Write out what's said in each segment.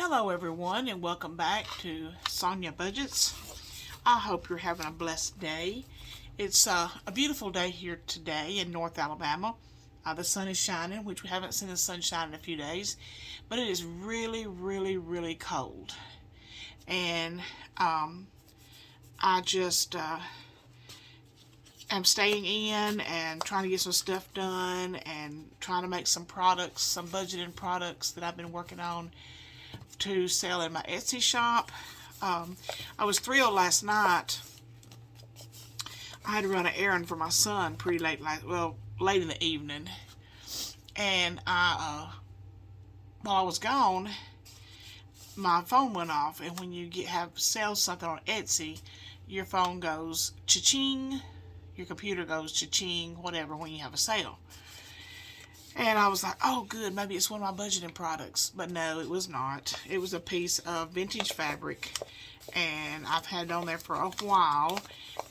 Hello everyone, and welcome back to Sonya Budgets. I hope you're having a blessed day. It's a beautiful day here today in North Alabama. The sun is shining, which we haven't seen the sunshine in a few days, but it is really cold. And I just am staying in and trying to get some stuff done and trying to make some products, some budgeting products that I've been working on to sell in my Etsy shop. I was thrilled last night. I had to run an errand for my son pretty late in the evening, and while I was gone, my phone went off. And when you sell something on Etsy, your phone goes cha-ching, your computer goes cha-ching, whatever, when you have a sale. And I was like, oh good, maybe it's one of my budgeting products. But no, it was not. It was a piece of vintage fabric, and I've had it on there for a while,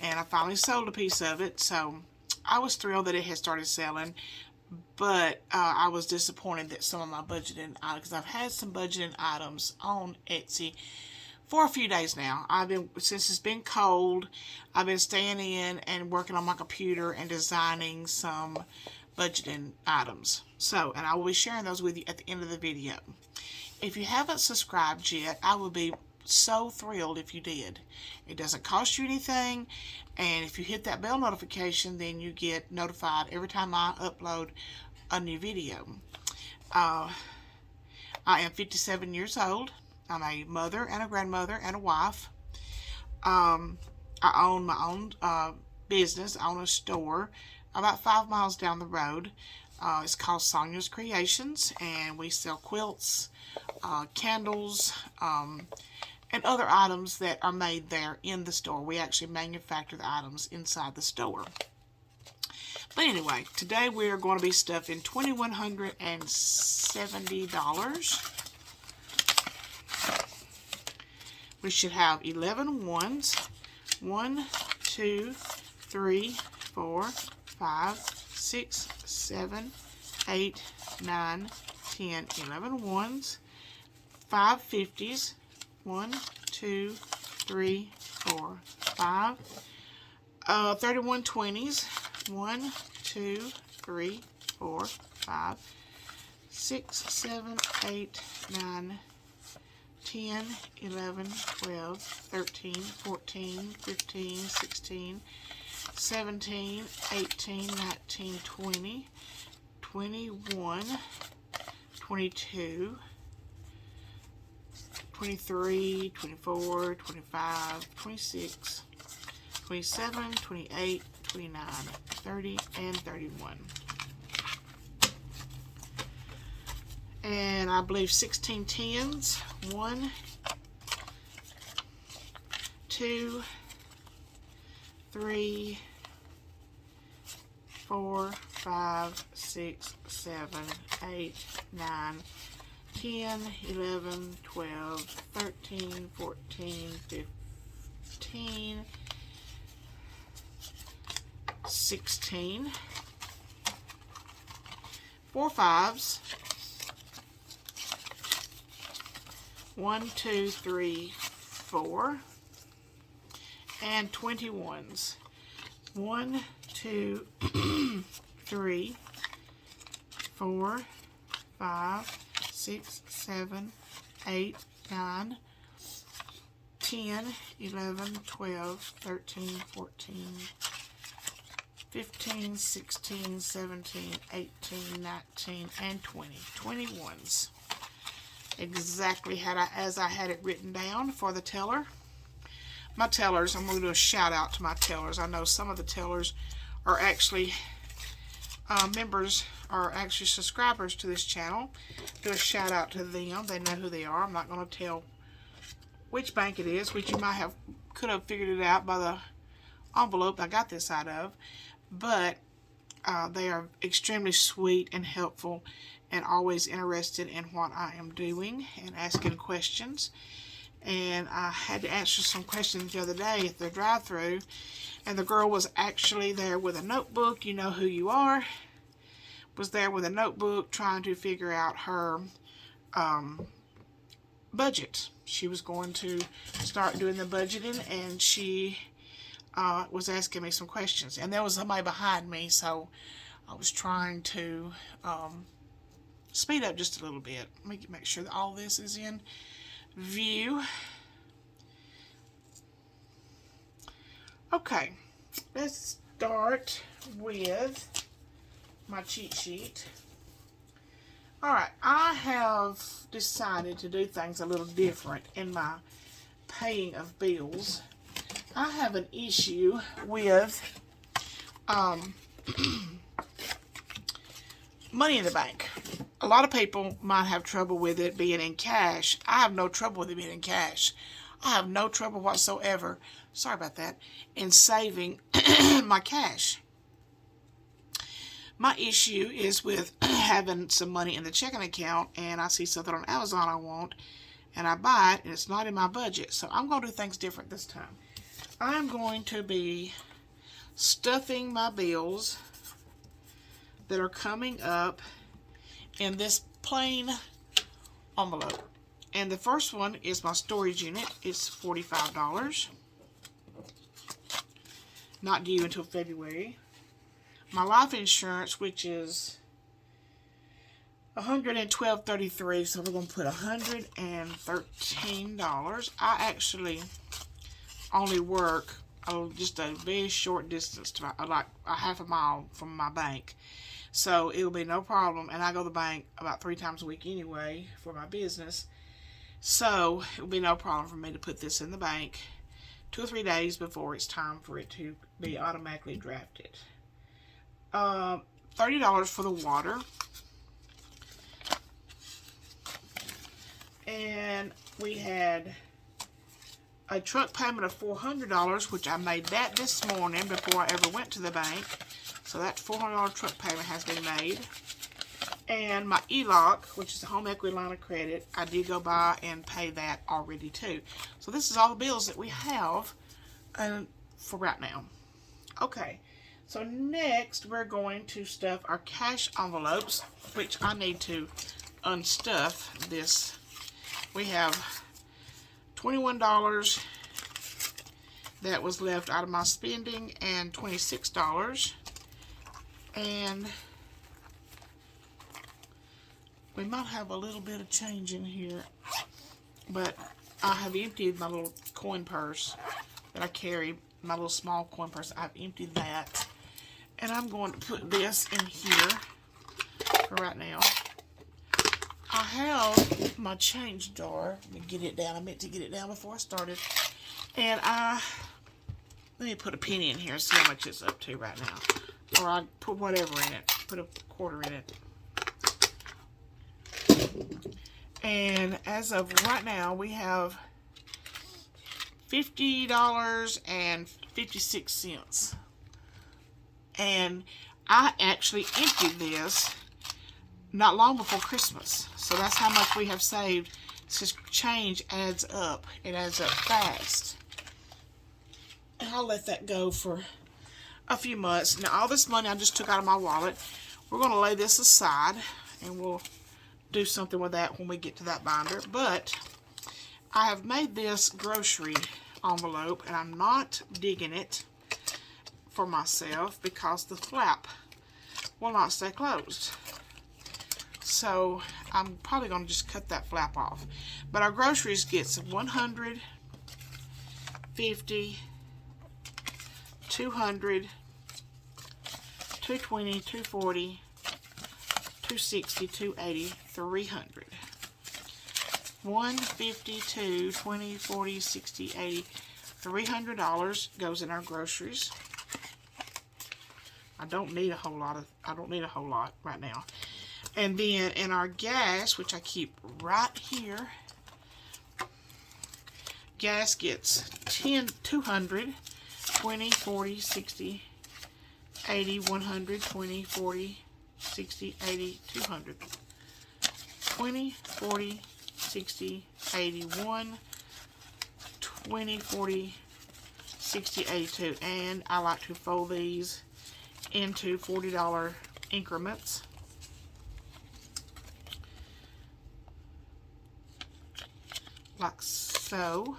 and I finally sold a piece of it. So I was thrilled that it had started selling, but I was disappointed that some of my budgeting items, because I've had some budgeting items on Etsy for a few days now. Since it's been cold, I've been staying in and working on my computer and designing some budgeting items. And I will be sharing those with you at the end of the video. If you haven't subscribed yet, I would be so thrilled if you did. It doesn't cost you anything, and if you hit that bell notification, then you get notified every time I upload a new video. I am 57 years old. I'm a mother and a grandmother and a wife. I own my own business. I own a store about 5 miles down the road. It's called Sonya's Creations, and we sell quilts, candles, and other items that are made there in the store. We actually manufacture the items inside the store. But anyway, today we are going to be stuffing $2,170. We should have 11 ones. 1, 2, 3, 4, 5, 6, 7, 8, 9, 10, 11 ones, 5 50s, 1, 2, 3, 4, 5, 31 20s, 1, 2, 3, 4, 5, 6, 7, 8, 9, 10, 11, 12, 13, 14, 15, 16, 17, 18, 19, 20, 21, 22, 23, 24, 25, 26, 27, 28, 29, 30, and 31. And I believe 16 tens. 1, 2, 3, 4, 5, 6, 7, 8, 9, 10, 11, 12, 13, 14, 15, 16, 4 5s, 1, 2, 3, 4, and 21s. 1, 2, 3, 4, 5, 6, 7, 8, 9, 10, 11, 12, 13, 14, 15, 16, 17, 18, 19, and 20. 21s. Exactly as I had it written down for the teller. My tellers, I'm going to do a shout out to my tellers. I know some of the tellers are actually members, are actually subscribers to this channel. Do a shout out to them. They know who they are. I'm not going to tell which bank it is, which you could have figured it out by the envelope I got this out of. But they are extremely sweet and helpful, and always interested in what I am doing and asking questions. And I had to answer some questions the other day at the drive-thru, and the girl was actually there with a notebook. You know who you are. Was there with a notebook trying to figure out her budget. She was going to start doing the budgeting, and she was asking me some questions. And there was somebody behind me, so I was trying to speed up just a little bit. Let me make sure that all this is in view. Okay, let's start with my cheat sheet. Alright, I have decided to do things a little different in my paying of bills. I have an issue with money in the bank. A lot of people might have trouble with it being in cash. I have no trouble with it being in cash. I have no trouble whatsoever, sorry about that, in saving my cash. My issue is with having some money in the checking account, and I see something on Amazon I want, and I buy it, and it's not in my budget. So I'm going to do things different this time. I'm going to be stuffing my bills that are coming up in this plain envelope. And the first one is my storage unit. It's $45. Not due until February. My life insurance, which is $112.33, so we're going to put $113. I actually only work just a very short distance, to like a half a mile from my bank, so it will be no problem. And I go to the bank about 3 times a week anyway for my business, so it will be no problem for me to put this in the bank 2 or 3 days before it's time for it to be automatically drafted. $30 for the water, and we had a truck payment of $400, which I made that this morning before I ever went to the bank. So that $400 truck payment has been made. And my ELOC, which is a home equity line of credit, I did go by and pay that already too. So this is all the bills that we have for right now. Okay, so next we're going to stuff our cash envelopes, which I need to unstuff this. We have $21 that was left out of my spending, and $26, and we might have a little bit of change in here, but I have emptied my little coin purse that I carry, my little small coin purse. I've emptied that, and I'm going to put this in here for right now. I have my change jar. Let me get it down. I meant to get it down before I started. And let me put a penny in here and see how much it's up to right now. Or I put whatever in it. Put a quarter in it. And as of right now, we have $50.56. And I actually emptied this not long before Christmas. So that's how much we have saved. It's just change adds up. It adds up fast. And I'll let that go for a few months. Now all this money I just took out of my wallet, we're going to lay this aside, and we'll do something with that when we get to that binder. But I have made this grocery envelope, and I'm not digging it for myself because the flap will not stay closed. So I'm probably going to just cut that flap off. But our groceries gets 100, 50, 200, 220, 240, 260, 280, 300. 150, 2, 20, 40, 60, 80, $300 goes in our groceries. I don't need a whole lot right now. And then in our gas, which I keep right here, gas gets 200, 20, 40, 60, 80, 100, 20, 40, 60, 80, 200. 20, 40, 60, 81, 20, 40, 60, 82. And I like to fold these into $40 increments. like so.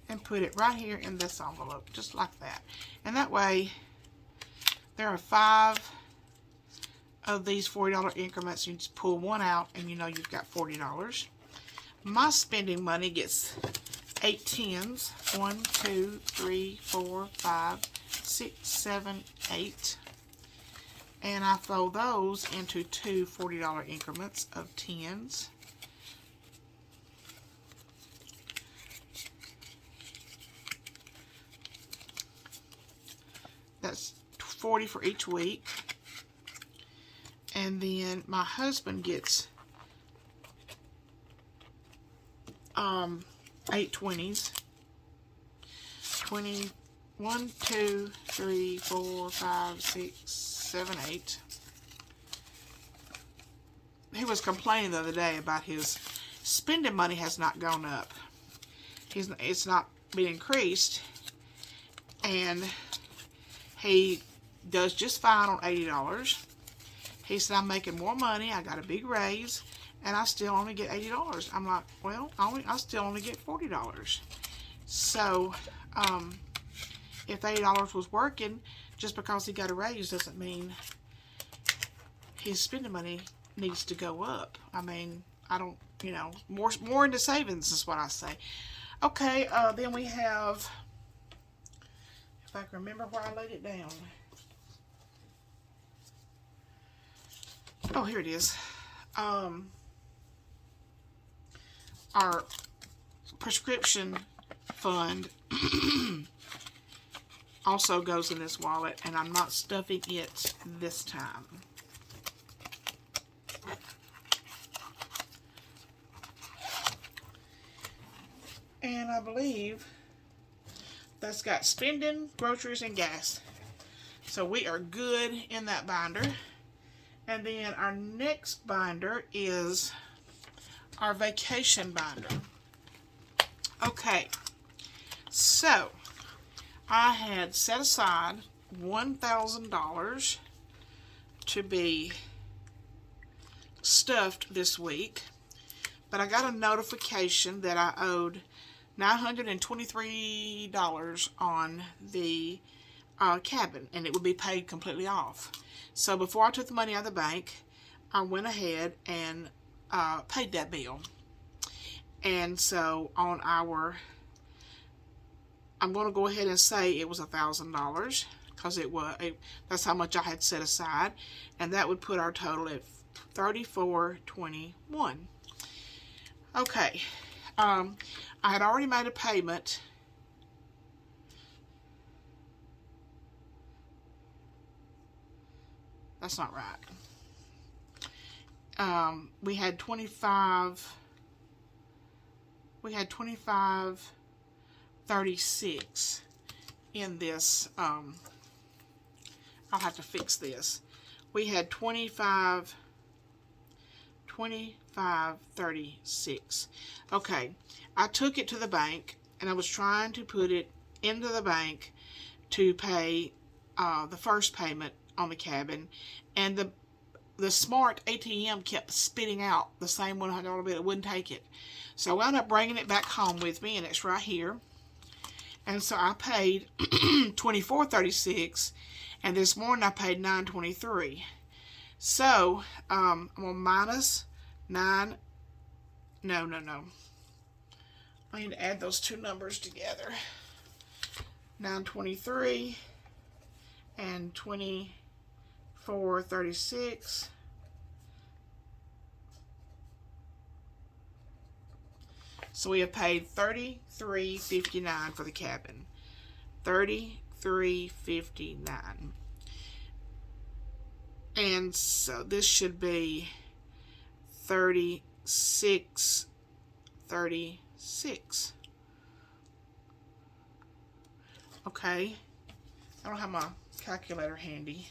And put it right here in this envelope, just like that. And that way, there are 5 of these $40 increments. You just pull one out and you know you've got $40. My spending money gets 8 tens. 1, 2, 3, 4, 5, 6, 7, 8. And I fold those into 2 $40 increments of tens. That's 40 for each week. And then my husband gets 8 20s. 20, 1, 2, 3, 4, 5, 6, 7, 8. He was complaining the other day about his spending money has not gone up. It's not been increased. And he does just fine on $80. He said, I'm making more money. I got a big raise, and I still only get $80. I'm like, well, I still only get $40. So, if $80 was working, just because he got a raise doesn't mean his spending money needs to go up. I mean, I don't, you know, more into savings is what I say. Okay, then we have, if I can remember where I laid it down. Oh, here it is. Our prescription fund also goes in this wallet, and I'm not stuffing it this time. And I believe that's got spending, groceries, and gas. So we are good in that binder. And then our next binder is our vacation binder. Okay, so I had set aside $1,000 to be stuffed this week, but I got a notification that I owed $923 on the cabin, and it would be paid completely off. So before I took the money out of the bank, I went ahead and paid that bill. And so on our, I'm going to go ahead and say it was $1,000 because that's how much I had set aside, and that would put our total at $34.21. Okay, I had already made a payment. That's not right. We had 25.36 in this. I'll have to fix this. We had 25.36. Okay, I took it to the bank, and I was trying to put it into the bank to pay the first payment on the cabin, and the smart ATM kept spitting out the same $100 bill. It wouldn't take it. So I wound up bringing it back home with me, and it's right here. And so I paid $24.36, and this morning I paid $9.23. So I'm going to minus 9. No. I need to add those two numbers together. 9.23 and 24.36. So we have paid $33.59 for the cabin. $33.59. And so this should be $36.36. Okay. I don't have my calculator handy.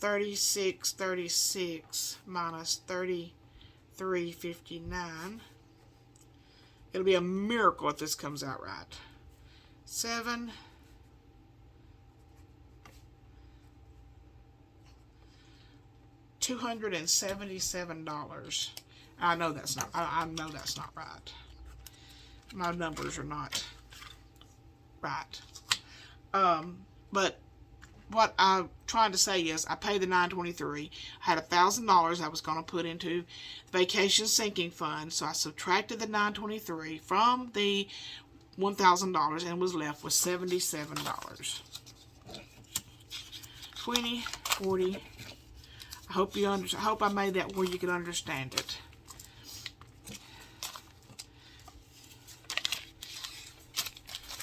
36.36 minus 33.59. It'll be a miracle if this comes out right. 7. $277. I know that's not. I know that's not right. My numbers are not right. But what I'm trying to say is, I paid the $923. I had $1,000 I was going to put into vacation sinking fund, so I subtracted the $923 from the $1,000 and was left with $77. 20, 40. I hope you I hope I made that where you could understand it.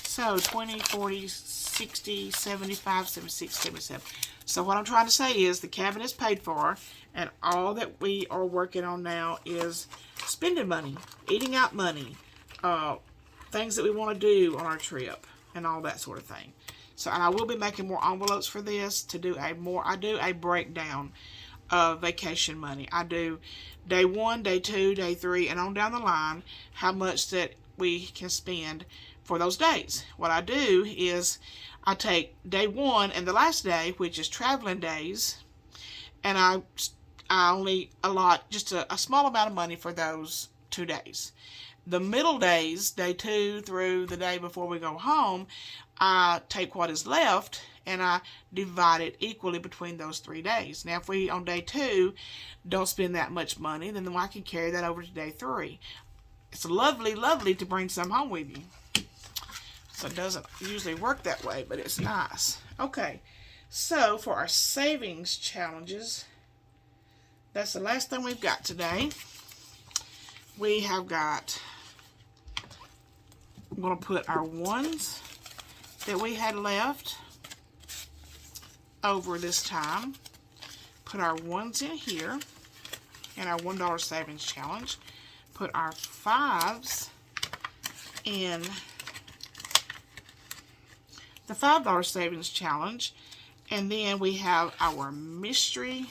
So 20, 40, 60, 75, 76, 77. So what I'm trying to say is the cabin is paid for, and all that we are working on now is spending money, eating out money, things that we want to do on our trip, and all that sort of thing. So, and I will be making more envelopes for this to do I do a breakdown of vacation money. I do day 1, day 2, day 3, and on down the line, how much that we can spend for those days. What I do is I take day 1 and the last day, which is traveling days, and I only allot just a small amount of money for those 2 days. The middle days, day 2 through the day before we go home, I take what is left and I divide it equally between those 3 days. Now, if we on day 2 don't spend that much money, then I can carry that over to day 3. It's lovely, lovely to bring some home with you. So it doesn't usually work that way, but it's nice. Okay, so for our savings challenges, that's the last thing we've got today. We have got, I'm going to put our ones that we had left over this time. Put our ones in here in our $1 savings challenge. Put our 5s in the $5 savings challenge, and then we have our mystery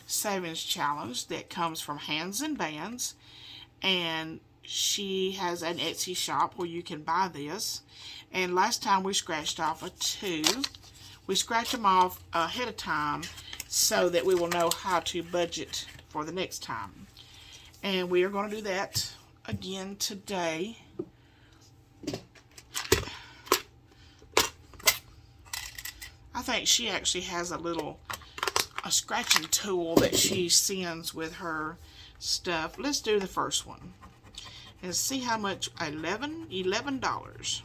savings challenge that comes from Hands and Bands, and she has an Etsy shop where you can buy this. And last time we scratched off a 2. We scratch them off ahead of time so that we will know how to budget for the next time. And we are going to do that again today. I think she actually has a scratching tool that she sends with her stuff. Let's do the first one and see how much. $11.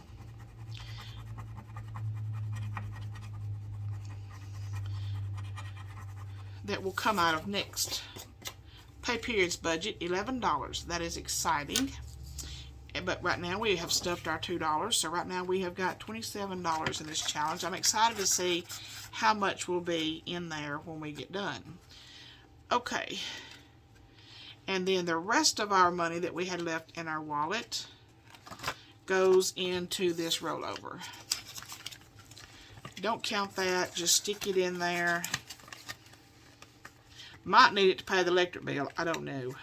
That will come out of next pay period's budget. $11. That is exciting. But right now we have stuffed our $2, so right now we have got $27 in this challenge. I'm excited to see how much will be in there when we get done. Okay, and then the rest of our money that we had left in our wallet goes into this rollover. Don't count that, just stick it in there. Might need it to pay the electric bill, I don't know.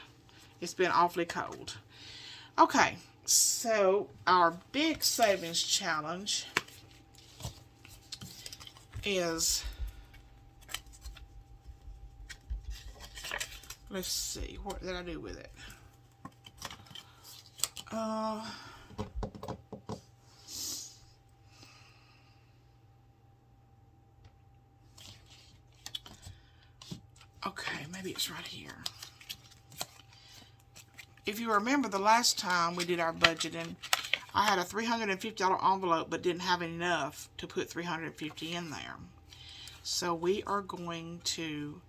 It's been awfully cold. Okay. So, our big savings challenge is, let's see, what did I do with it? Okay, maybe it's right here. If you remember the last time we did our budgeting, I had a $350 envelope but didn't have enough to put $350 in there. So we are going to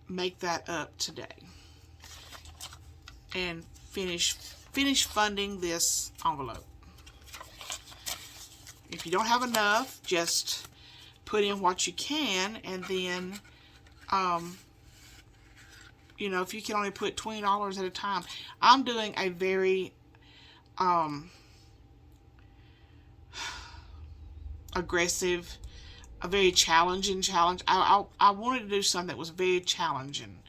make that up today and finish funding this envelope. If you don't have enough, just put in what you can, and then you know, if you can only put $20 at a time. I'm doing a very aggressive a very challenging challenge. I wanted to do something that was very challenging.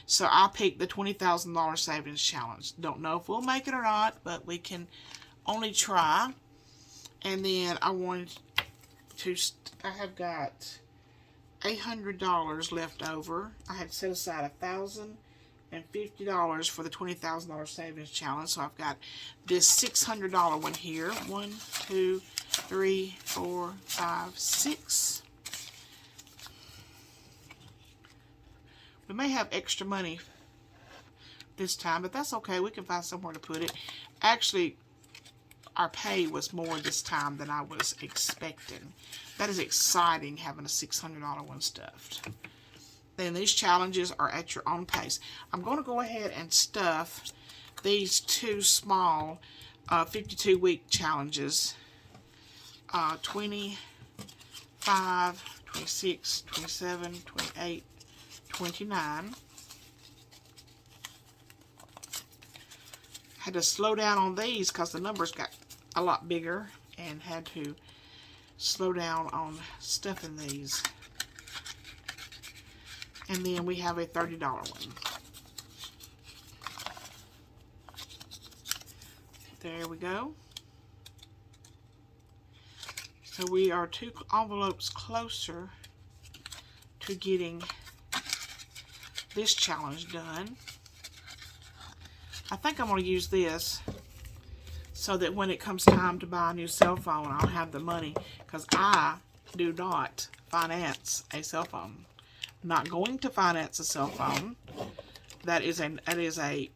So I picked the $20,000 savings challenge. Don't know if we'll make it or not, but we can only try. And then I wanted to, I have got $800 left over. I had set aside $1,050 for the $20,000 savings challenge. So I've got this $600 one here. 1, 2, 3, 4, 5, 6. We may have extra money this time, but that's okay. We can find somewhere to put it. Actually, our pay was more this time than I was expecting. That is exciting, having a $600 one stuffed. Then these challenges are at your own pace. I'm going to go ahead and stuff these 2 small 52-week challenges. 25, 26, 27, 28, 29. Had to slow down on these because the numbers got a lot bigger, and had to slow down on stuffing these. And then we have a $30 one. There we go. So we are 2 envelopes closer to getting this challenge done. I think I'm going to use this so that when it comes time to buy a new cell phone, I'll have the money, because I do not finance a cell phone. I'm not going to finance a cell phone. That is a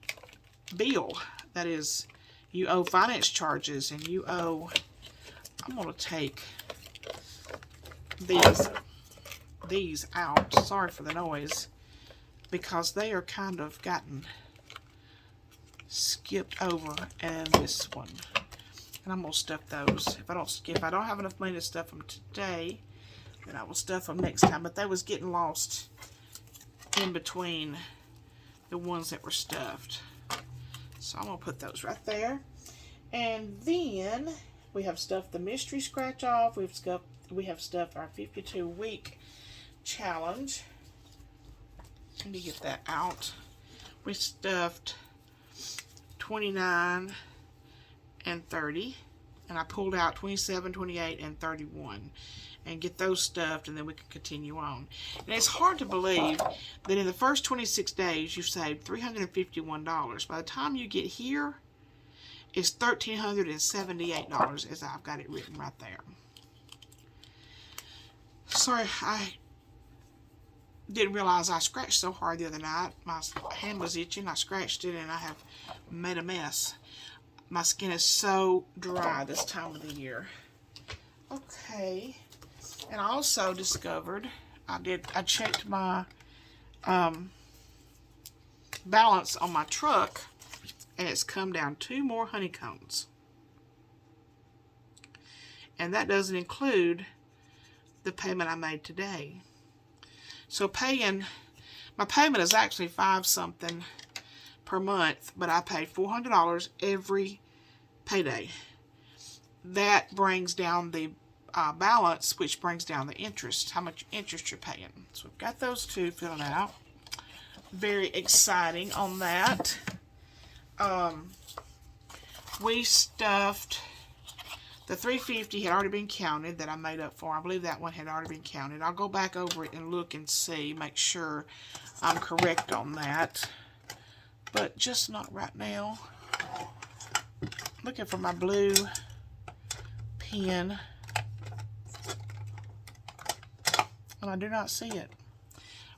bill. That is, you owe finance charges, and you owe. I'm going to take these out. Sorry for the noise, because they are kind of gotten skipped over, and this one. And I'm going to stuff those. If I don't have enough money to stuff them today, then I will stuff them next time. But they was getting lost in between the ones that were stuffed. So I'm going to put those right there. And then we have stuffed the mystery scratch off. We have stuffed our 52-week challenge. Let me get that out. We stuffed 29 and 30. And I pulled out 27, 28, and 31. And get those stuffed, and then we can continue on. And it's hard to believe that in the first 26 days, you've saved $351. By the time you get here, it's $1,378, as I've got it written right there. Sorry, I didn't realize I scratched so hard the other night. My hand was itching. I scratched it, and I have made a mess. My skin is so dry this time of the year. Okay. And I also discovered, I checked my balance on my truck, and it's come down 2 more honeycombs. And that doesn't include the payment I made today. So my payment is actually $5 something per month, but I paid $400 every payday. That brings down the balance, which brings down the interest, how much interest you're paying. So we've got those 2 filled out. Very exciting on that. We stuffed the $350 had already been counted that I made up for. I believe that one had already been counted. I'll go back over it and look and see, make sure I'm correct on that. But just not right now. Looking for my blue pen, and I do not see it.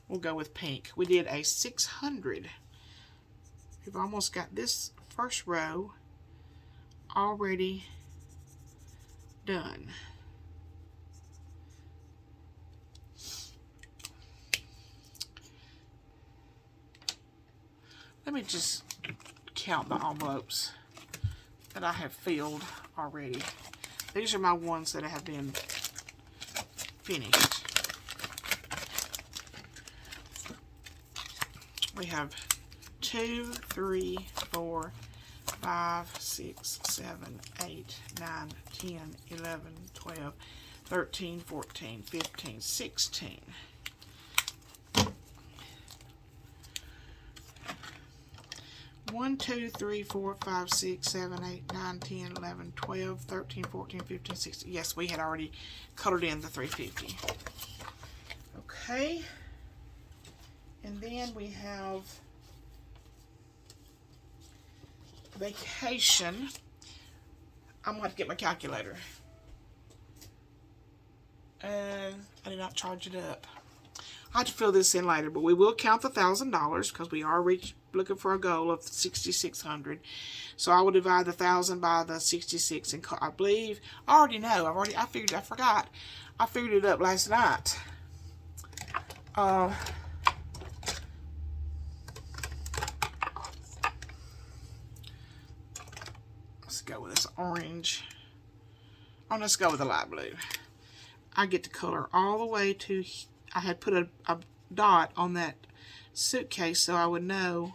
We'll go with pink. We did a 600. We've almost got this first row already done. Let me just count the envelopes that I have filled already. These are my ones that have been finished. We have 2, 3, 4, 5, 6, 7, 8, 9, 10, 11, 12, 13, 14, 15, 16. 1, 2, 3, 4, 5, 6, 7, 8, 9, 10, 11, 12, 13, 14, 15, 16. Yes, we had already colored in the 350. Okay. And then we have vacation. I'm going to get my calculator. I did not charge it up. I have to fill this in later, but we will count the $1,000 because we are looking for a goal of 6,600. So I will divide the 1,000 by the 66, and I believe I already know. I forgot. I figured it up last night. Let's go with this orange. Oh, let's go with the light blue. I get to color all the way to. I had put a dot on that suitcase so I would know.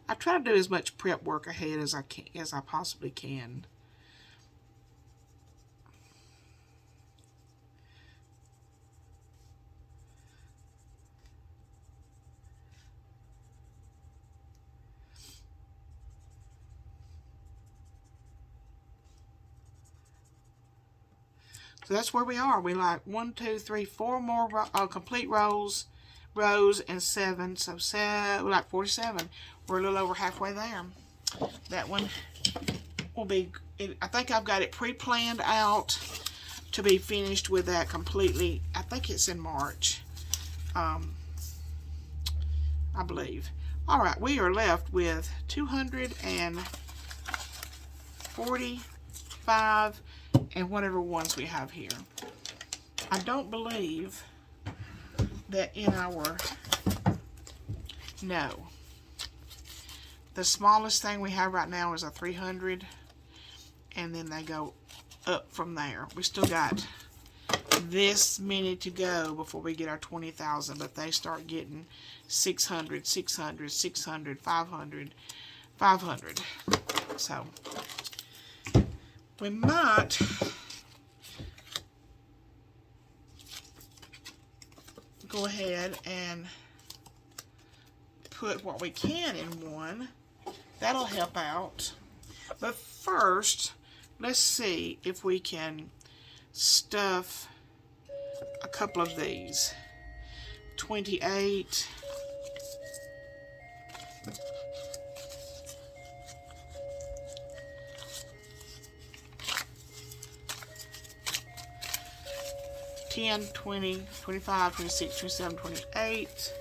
I try to do as much prep work ahead as I possibly can. So that's where we are. We like 1, 2, 3, 4 more complete rows and 7. So we're like 47. We're a little over halfway there. That one will be. I think I've got it pre-planned out to be finished with that completely. I think it's in March. I believe. All right, we are left with 245 and whatever ones we have here. I don't believe that in our, no. The smallest thing we have right now is a 300, and then they go up from there. We still got this many to go before we get our 20,000, but they start getting 600, 600, 600, 500, 500. So we might go ahead and put what we can in one. That'll help out. But first, let's see if we can stuff a couple of these. 28. $10, $20, $25, $26, $27, $28.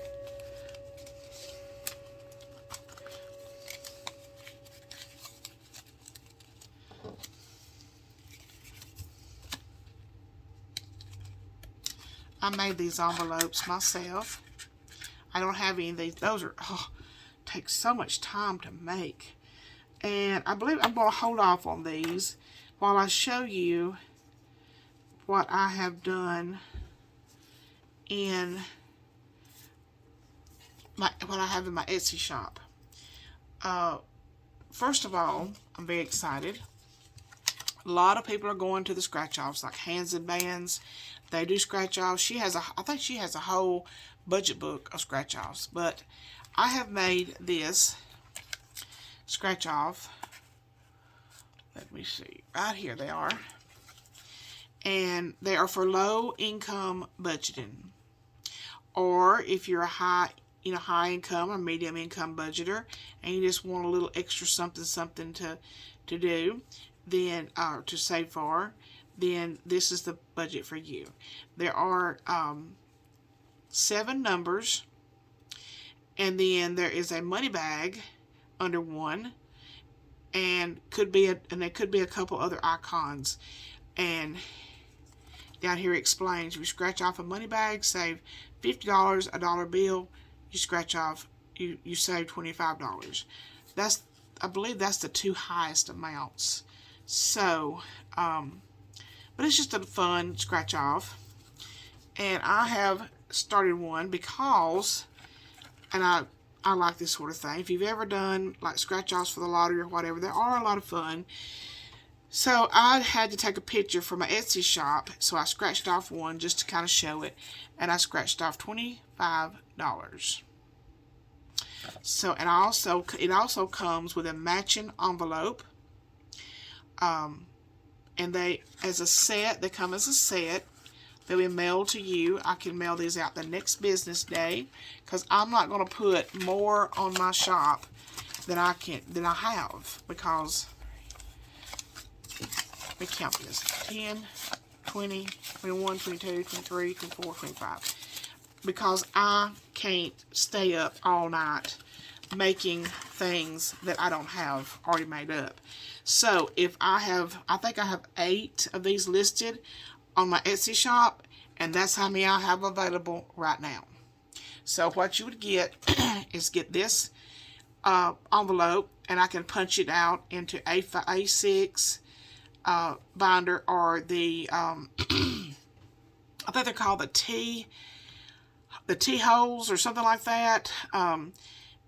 I made these envelopes myself. I don't have any of these. Those are, take so much time to make. And I believe I'm going to hold off on these while I show you what I have done in what I have in my Etsy shop. First of all, I'm very excited. A lot of people are going to the scratch-offs, like Hands and Bands. They do scratch-offs. I think she has a whole budget book of scratch-offs. But I have made this scratch-off. Let me see. Right here they are. And they are for low-income budgeting. Or if you're a high income or medium income budgeter and you just want a little extra something to do, then to save for, then this is the budget for you. There are 7 numbers, and then there is a money bag under one, and there could be a couple other icons. And down here it explains, you scratch off a money bag, save $50, a dollar bill, you scratch off, you save $25. I believe that's the 2 highest amounts. So, but it's just a fun scratch off. And I have started one because, and I like this sort of thing. If you've ever done like scratch offs for the lottery or whatever, they are a lot of fun. So I had to take a picture for my Etsy shop, so I scratched off one just to kind of show it, and I scratched off $25. So, and it also comes with a matching envelope, and they come as a set. They'll be mailed to you. I can mail these out the next business day, because I'm not going to put more on my shop than I have, because let me count this: 10, 20, 21, 22, 23, 24, 25. Because I can't stay up all night making things that I don't have already made up. So if I think I have 8 of these listed on my Etsy shop, and that's how many I have available right now. So what you would get is get this envelope, and I can punch it out into A6 binder, or the I think they're called the T holes or something like that.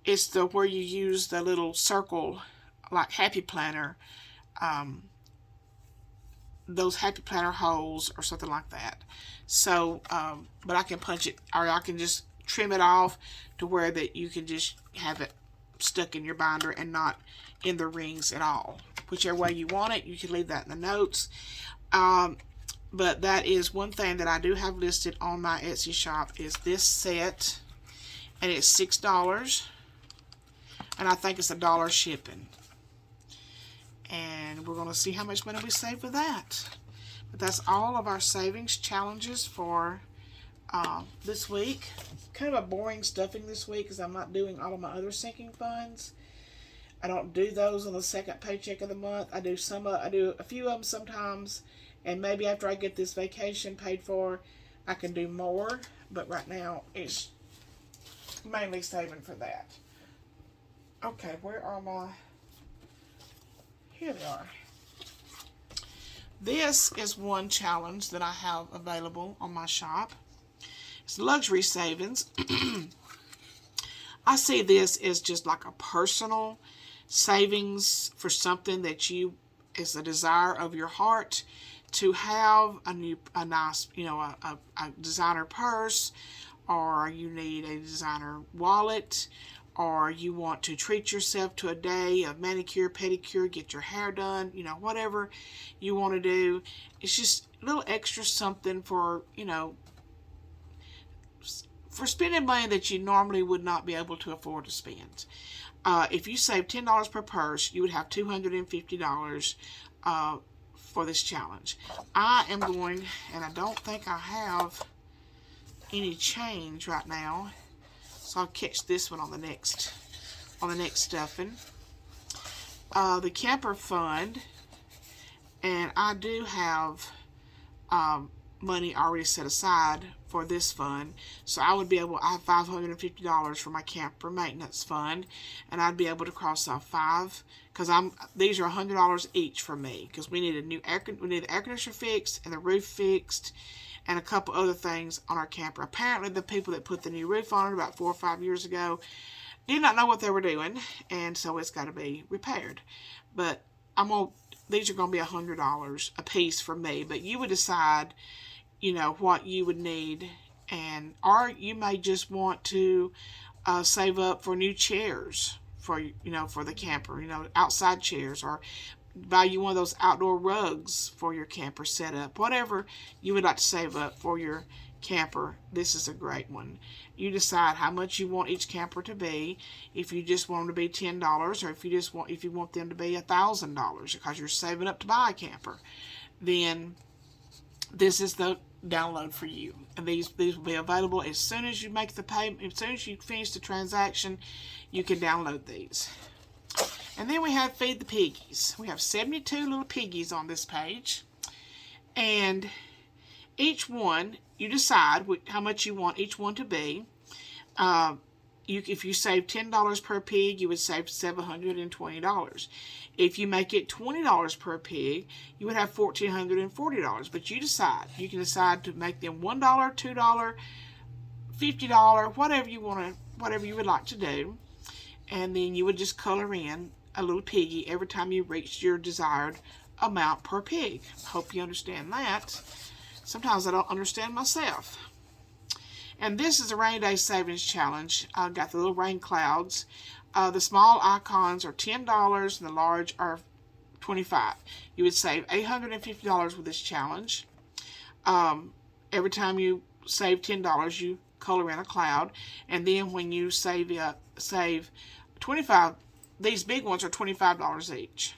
It's where you use the little circle, like Happy Planner, those Happy Planner holes or something like that. So, but I can punch it, or I can just trim it off to where that you can just have it stuck in your binder and not in the rings at all. Whichever way you want it, you can leave that in the notes. But that is one thing that I do have listed on my Etsy shop, is this set, and it's $6, and I think it's $1 shipping. And we're going to see how much money we save with that. But that's all of our savings challenges for this week. Kind of a boring stuffing this week, because I'm not doing all of my other sinking funds. I don't do those on the second paycheck of the month. I do a few of them sometimes, and maybe after I get this vacation paid for, I can do more. But right now, it's mainly saving for that. Okay, where are my... Here they are. This is one challenge that I have available on my shop. It's luxury savings. I see this as just like a personal savings for something that is a desire of your heart to have a nice, a designer purse, or you need a designer wallet, or you want to treat yourself to a day of manicure, pedicure, get your hair done, whatever you want to do. It's just a little extra something for, for spending money that you normally would not be able to afford to spend. If you save $10 per purse, you would have $250 for this challenge. I am going, and I don't think I have any change right now, so I'll catch this one on the next stuffing. The camper fund, and I do have money already set aside for this fund, so I have $550 for my camper maintenance fund, and I'd be able to cross off 5, because these are $100 each for me, because we need the air conditioner fixed and the roof fixed, and a couple other things on our camper. Apparently, the people that put the new roof on it about 4 or 5 years ago did not know what they were doing, and so it's got to be repaired. But these are going to be $100 a piece for me, but you would decide, what you would need, or you may just want to save up for new chairs for the camper, outside chairs, or buy you one of those outdoor rugs for your camper setup. Whatever you would like to save up for your camper, this is a great one. You decide how much you want each camper to be. If you just want them to be $10, or if you want them to be $1,000 because you're saving up to buy a camper, then this is the download for you. And these will be available as soon as you make the payment. As soon as you finish the transaction, you can download these. And then we have Feed the Piggies. We have 72 little piggies on this page. And each one, you decide how much you want each one to be. If you save $10 per pig, you would save $720. If you make it $20 per pig, you would have $1,440. But you decide. You can decide to make them $1, $2, $50, whatever you would like to do. And then you would just color in a little piggy every time you reached your desired amount per pig. Hope you understand that. Sometimes I don't understand myself. And this is a rainy day savings challenge. I've got the little rain clouds. The small icons are $10 and the large are $25. You would save $850 with this challenge. Every time you save $10, you color in a cloud, and then when you save 25, these big ones are $25 each.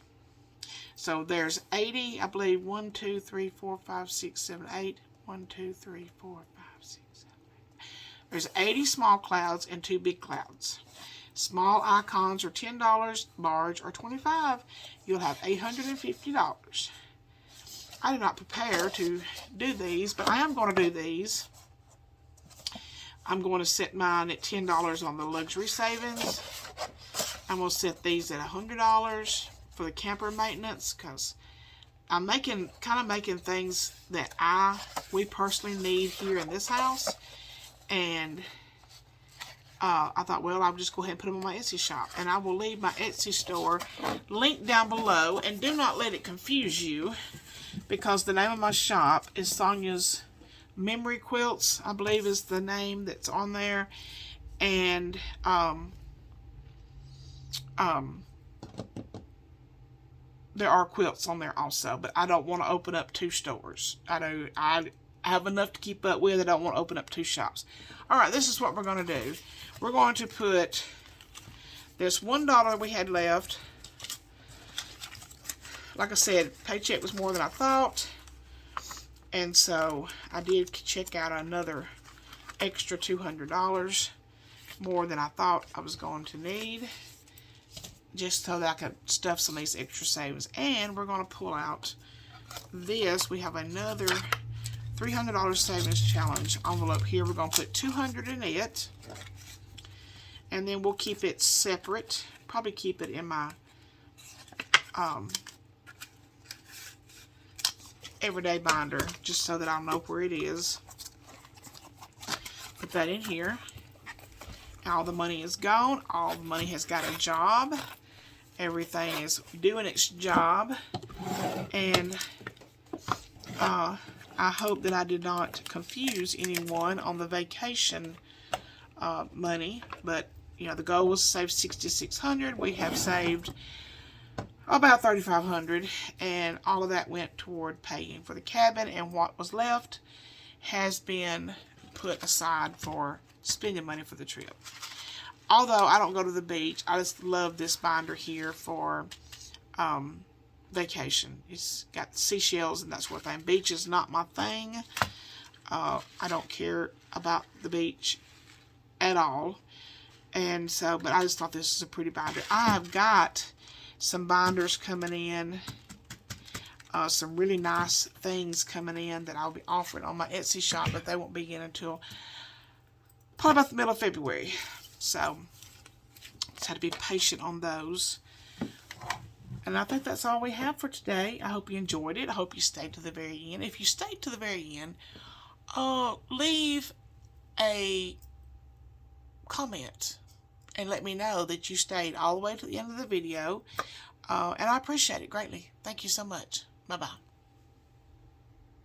So there's 80, I believe, 1, 2, 3, 4, 5, 6, 7, 8. 1, 2, 3, 4, 5, 6, 7, 8. There's 80 small clouds and 2 big clouds. Small icons are $10, large are $25. You'll have $850. I did not prepare to do these, but I am going to do these. I'm going to set mine at $10 on the luxury savings. I'm going to set these at $100 for the camper maintenance, because I'm kind of making things that we personally need here in this house. And I thought, well, I'll just go ahead and put them on my Etsy shop. And I will leave my Etsy store linked down below. And do not let it confuse you, because the name of my shop is Sonya's Memory Quilts, I believe is the name that's on there. And there are quilts on there also, but I don't want to open up 2 stores. I have enough to keep up with. I don't want to open up 2 shops. Alright, this is what we're going to do. We're going to put this $1 we had left. Like I said, paycheck was more than I thought. And so I did check out another extra $200 more than I thought I was going to need, just so that I could stuff some of these extra savings. And we're going to pull out this. We have another $300 savings challenge envelope here. We're going to put $200 in it, and then we'll keep it separate. Probably keep it in my everyday binder, just so that I'll know where it is. Put that in here. All the money is gone. All the money has got a job. Everything is doing its job. And I hope that I did not confuse anyone on the vacation money. But, you know, the goal was to save $6,600. We have saved about $3,500, and all of that went toward paying for the cabin, and what was left has been put aside for spending money for the trip. Although I don't go to the beach, I just love this binder here for vacation. It's got seashells and that sort of thing. Beach is not my thing. I don't care about the beach at all. And so, but I just thought this is a pretty binder. I've got some binders coming in, some really nice things coming in that I'll be offering on my Etsy shop, but they won't begin until probably about the middle of February. So just had to be patient on those. And I think that's all we have for today. I hope you enjoyed it. I hope you stayed to the very end. If you stayed to the very end, leave a comment and let me know that you stayed all the way to the end of the video. And I appreciate it greatly. Thank you so much. Bye-bye.